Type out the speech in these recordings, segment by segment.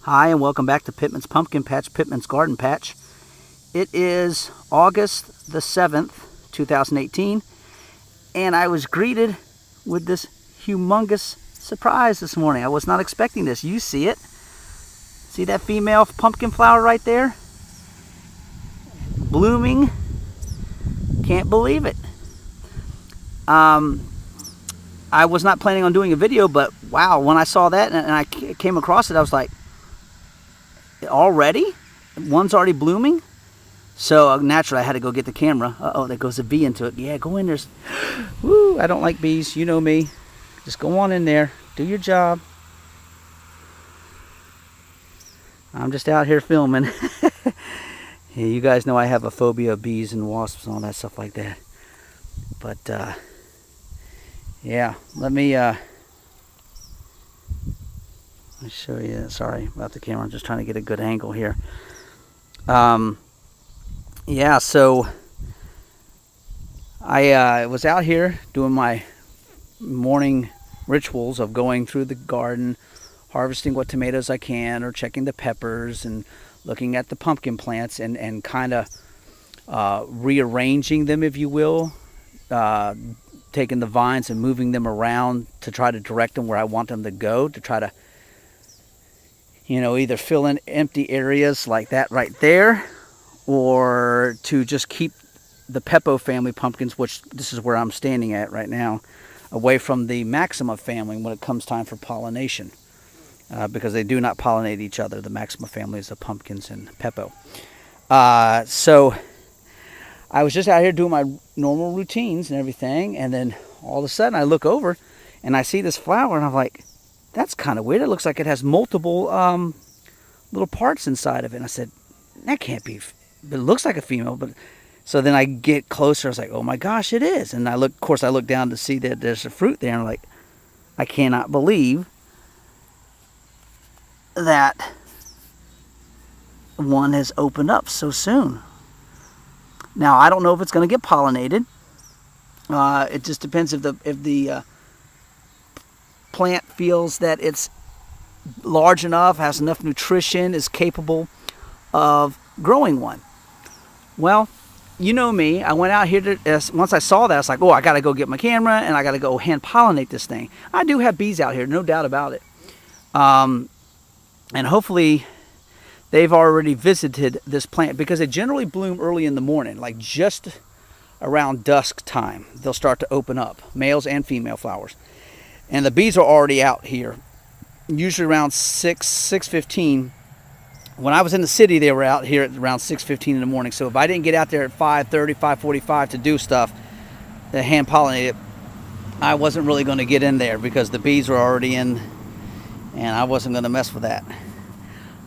Hi, and welcome back to Pittman's Pumpkin Patch, Pittman's Garden Patch. It is August the 7th, 2018, and I was greeted with this humongous surprise this morning. I was not expecting this. You see it. See that female pumpkin flower right there? Blooming. Can't believe it. I was not planning on doing a video, but wow, when I saw that and I came across it, I was like, already? One's already blooming? So naturally I had to go get the camera. Uh-oh, there goes a bee into it. Yeah, go in there. Woo, I don't like bees. You know me. Just go on in there. Do your job. I'm just out here filming. Yeah, you guys know I have a phobia of bees and wasps and all that stuff like that. But, yeah, let me show you. Sorry about the camera. I'm just trying to get a good angle here. Yeah, so I was out here doing my morning rituals of going through the garden, harvesting what tomatoes I can, or checking the peppers and looking at the pumpkin plants and kind of rearranging them, if you will, taking the vines and moving them around to try to direct them where I want them to go, to try to, you know, either fill in empty areas like that right there, or to just keep the Peppo family pumpkins, which this is where I'm standing at right now, away from the Maxima family when it comes time for pollination, because they do not pollinate each other, the Maxima families of pumpkins and Peppo. So I was just out here doing my normal routines and everything, and then all of a sudden I look over and I see this flower, and I'm like, that's kind of weird. It looks like it has multiple little parts inside of it. And I said, that can't be, but it looks like a female. But so then I get closer. I was like, oh my gosh, it is. And I look, of course, I look down to see that there's a fruit there. And I'm like, I cannot believe that one has opened up so soon. Now I don't know if it's going to get pollinated. It just depends if the plant feels that it's large enough, has enough nutrition, is capable of growing one. Well, you know me. I went out here to, once I saw that, I was like, oh, I got to go get my camera and I got to go hand pollinate this thing. I do have bees out here, no doubt about it. And hopefully they've already visited this plant, because they generally bloom early in the morning, like just around dusk time. They'll start to open up, males and female flowers. And the bees are already out here, usually around 6:15. When I was in the city, they were out here at around 6:15 in the morning. So if I didn't get out there at 5:30, 5:45 to do stuff, to hand pollinate it, I wasn't really going to get in there because the bees were already in, and I wasn't going to mess with that.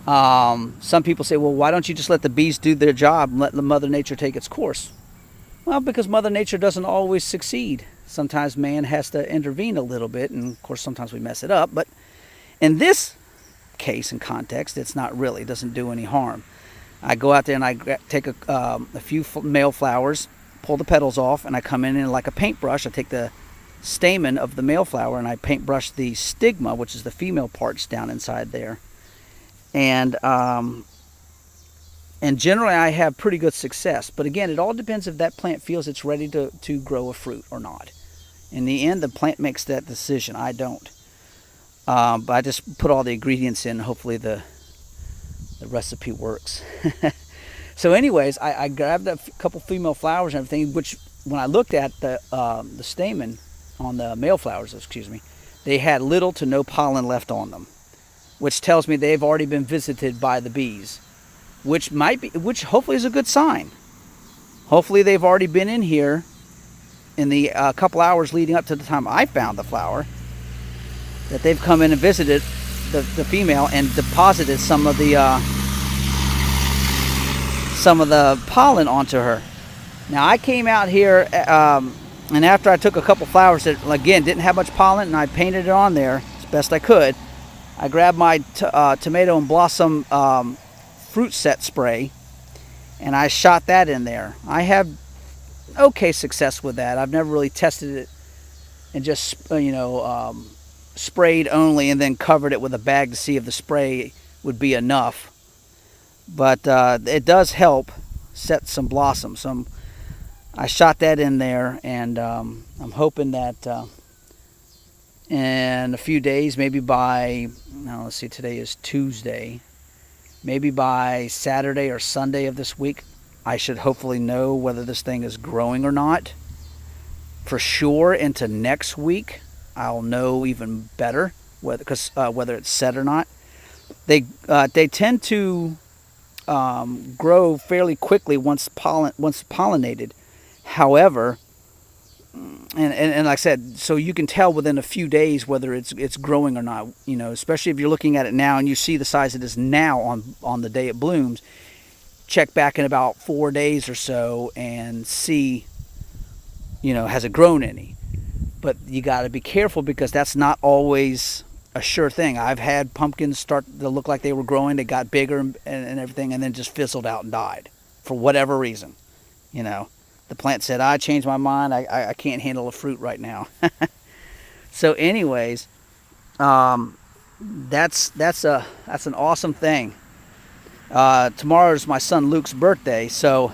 Some people say, well, why don't you just let the bees do their job and let the Mother Nature take its course? Well, because Mother Nature doesn't always succeed. Sometimes man has to intervene a little bit, and of course sometimes we mess it up. But in this case and context, it's not really, it doesn't do any harm. I go out there and I take a few male flowers, pull the petals off, and I come in and like a paintbrush, I take the stamen of the male flower and I paintbrush the stigma, which is the female parts down inside there. And generally I have pretty good success. But again, it all depends if that plant feels it's ready to grow a fruit or not. In the end, the plant makes that decision. I don't. But I just put all the ingredients in. Hopefully the recipe works. So anyways, I grabbed a couple female flowers and everything, which when I looked at the stamen on the male flowers, excuse me, they had little to no pollen left on them, which tells me they've already been visited by the bees, which hopefully is a good sign. Hopefully they've already been in here in the couple hours leading up to the time I found the flower, that they've come in and visited the female and deposited some of the pollen onto her. Now I came out here and after I took a couple flowers that again didn't have much pollen, and I painted it on there as best I could, I grabbed my tomato and blossom fruit set spray and I shot that in there. I have okay success with that. I've never really tested it and just sprayed only and then covered it with a bag to see if the spray would be enough. But it does help set some blossom. I shot that in there, and I'm hoping that in a few days, maybe by, now let's see, today is Tuesday, maybe by Saturday or Sunday of this week, I should hopefully know whether this thing is growing or not. For sure, into next week, I'll know even better whether it's set or not. They tend to grow fairly quickly once pollinated. However, and like I said, so you can tell within a few days whether it's growing or not. You know, especially if you're looking at it now and you see the size it is now on the day it blooms. Check back in about 4 days or so and see, has it grown any? But you got to be careful, because that's not always a sure thing. I've had pumpkins start to look like they were growing. They got bigger and everything, and then just fizzled out and died for whatever reason. The plant said, I changed my mind. I can't handle the fruit right now. So anyways, that's an awesome thing. Tomorrow is my son Luke's birthday, so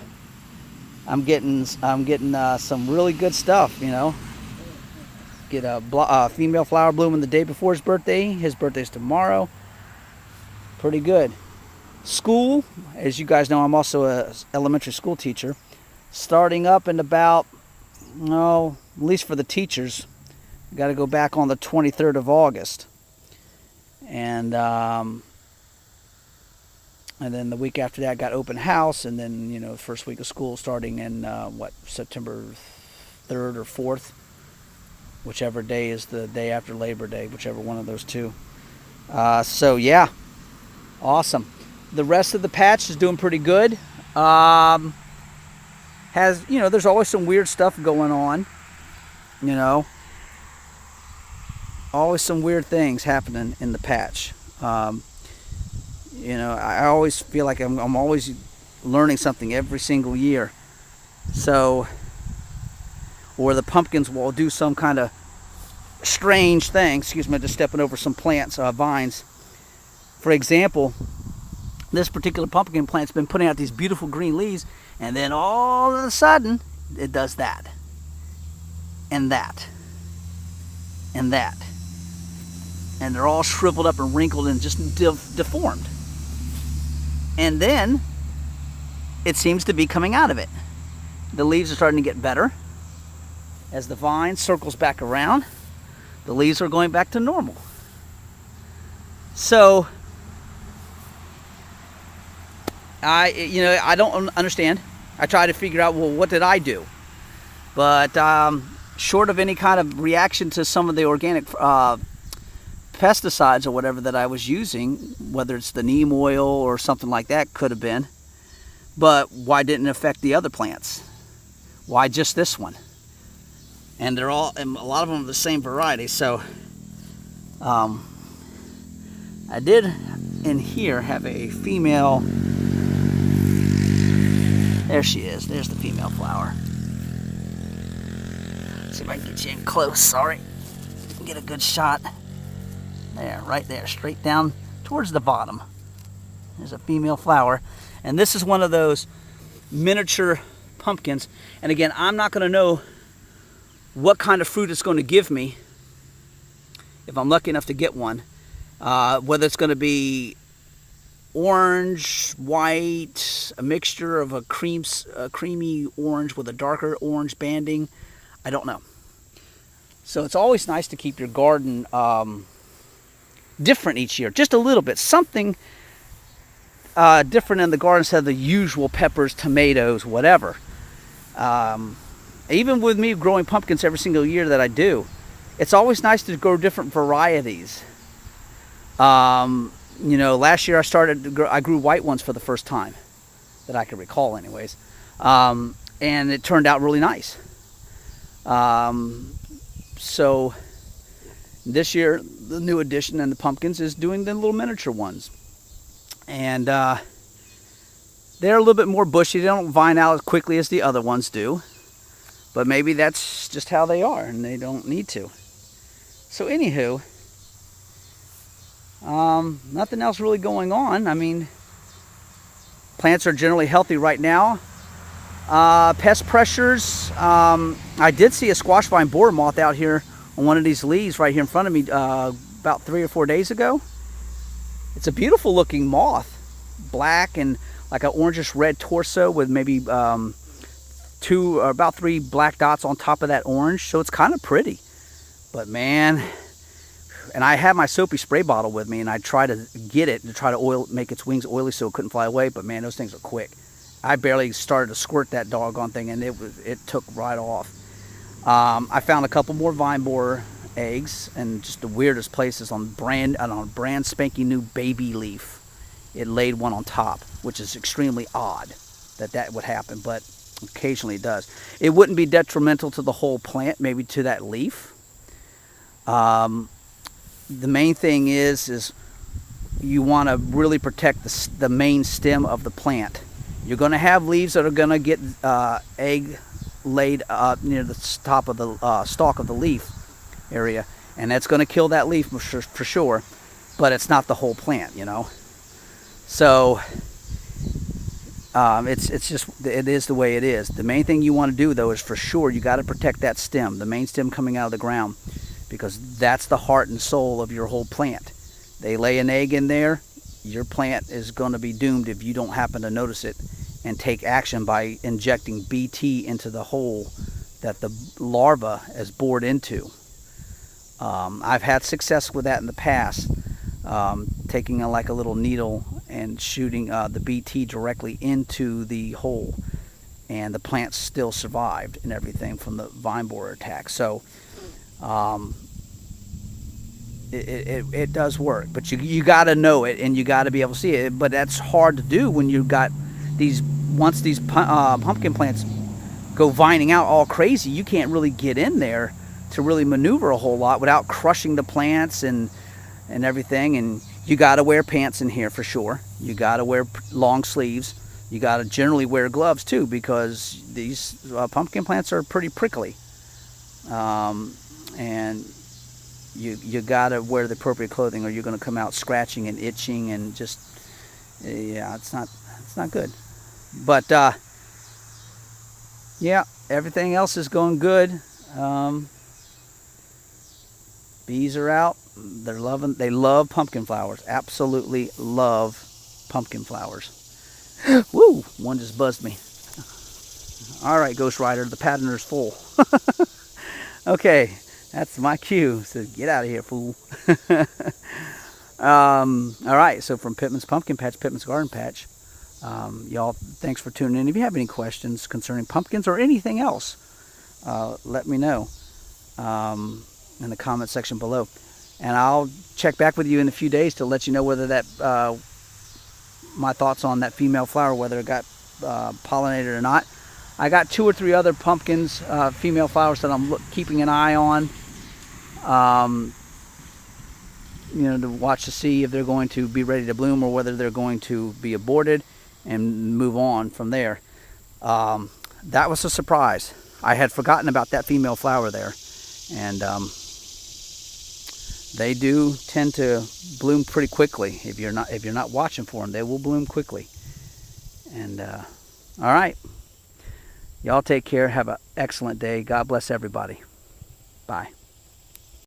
I'm getting some really good stuff. Get a female flower blooming the day before his birthday. His birthday's tomorrow. Pretty good. School, as you guys know, I'm also a elementary school teacher. Starting up in about, at least for the teachers, got to go back on the 23rd of August. And then the week after that got open house, and then, the first week of school starting in, September 3rd or 4th, whichever day is the day after Labor Day, whichever one of those two. So, yeah, awesome. The rest of the patch is doing pretty good. There's always some weird stuff going on, always some weird things happening in the patch. I always feel like I'm always learning something every single year. So, or the pumpkins will do some kind of strange thing. Excuse me, just stepping over some plants, vines. For example, this particular pumpkin plant's been putting out these beautiful green leaves, and then all of a sudden, it does that, and that, and that. And they're all shriveled up and wrinkled and just deformed. And then, it seems to be coming out of it. The leaves are starting to get better. As the vine circles back around, the leaves are going back to normal. So, I don't understand. I try to figure out, well, what did I do? But short of any kind of reaction to some of the organic pesticides or whatever that I was using, whether it's the neem oil or something like that, could have been. But why didn't it affect the other plants? Why just this one? And a lot of them are the same variety. So I did in here have a female. There she is. There's the female flower. Let's see if I can get you in close. Sorry. Get a good shot. There, right there, straight down towards the bottom. There's a female flower. And this is one of those miniature pumpkins. And again, I'm not going to know what kind of fruit it's going to give me if I'm lucky enough to get one. Whether it's going to be orange, white, a mixture of a creamy orange with a darker orange banding. I don't know. So it's always nice to keep your garden different each year, just a little bit, something different in the garden instead of the usual peppers, tomatoes, whatever. Even with me growing pumpkins every single year that I do, it's always nice to grow different varieties. Last year I grew white ones for the first time that I can recall, anyways, and it turned out really nice. So this year, the new addition in the pumpkins is doing the little miniature ones. And they're a little bit more bushy. They don't vine out as quickly as the other ones do. But maybe that's just how they are, and they don't need to. So anywho, Nothing else really going on. I mean, plants are generally healthy right now. Pest pressures. I did see a squash vine borer moth out here on one of these leaves right here in front of me about 3 or 4 days ago. It's a beautiful looking moth, black and like an orangish red torso with maybe 2 or about 3 black dots on top of that orange. So it's kind of pretty. But man, and I had my soapy spray bottle with me, and I tried to get it to try to make its wings oily so it couldn't fly away. But man, those things are quick. I barely started to squirt that doggone thing, and it took right off. I found a couple more vine borer eggs, and just the weirdest places on a brand spanking new baby leaf. It laid one on top, which is extremely odd that would happen, but occasionally it does. It wouldn't be detrimental to the whole plant, maybe to that leaf. The main thing is you want to really protect the main stem of the plant. You're going to have leaves that are going to get egg laid near the top of the stalk of the leaf area, and that's going to kill that leaf for sure, but it's not the whole plant, you know. So it is the way it is. The main thing you want to do though is for sure you got to protect that stem, the main stem coming out of the ground, because that's the heart and soul of your whole plant. They lay an egg in there, your plant is going to be doomed if you don't happen to notice it and take action by injecting BT into the hole that the larva is bored into. I've had success with that in the past, taking like a little needle and shooting the BT directly into the hole, and the plant still survived and everything from the vine borer attack. So it does work, but you got to know it, and you got to be able to see it. But that's hard to do when you've got once these pumpkin plants go vining out all crazy. You can't really get in there to really maneuver a whole lot without crushing the plants and everything. And you got to wear pants in here for sure. You got to wear long sleeves. You got to generally wear gloves too, because these pumpkin plants are pretty prickly, and you got to wear the appropriate clothing, or you're going to come out scratching and itching, and just yeah, it's not good. But yeah, everything else is going good. Bees are out. They love pumpkin flowers. Absolutely love pumpkin flowers. Woo! One just buzzed me. All right, Ghost Rider, the patterner's full. Okay, that's my cue. So get out of here, fool. All right, so from Pittman's Pumpkin Patch, Pittman's Garden Patch, y'all, thanks for tuning in. If you have any questions concerning pumpkins or anything else, let me know in the comment section below, and I'll check back with you in a few days to let you know whether that my thoughts on that female flower, whether it got pollinated or not. I got 2 or 3 other pumpkins, female flowers, that I'm keeping an eye on, you know, to watch to see if they're going to be ready to bloom or whether they're going to be aborted and move on from there. That was a surprise. I had forgotten about that female flower there, and they do tend to bloom pretty quickly. If you're not watching for them, they will bloom quickly. And all right, y'all take care. Have an excellent day. God bless everybody. Bye.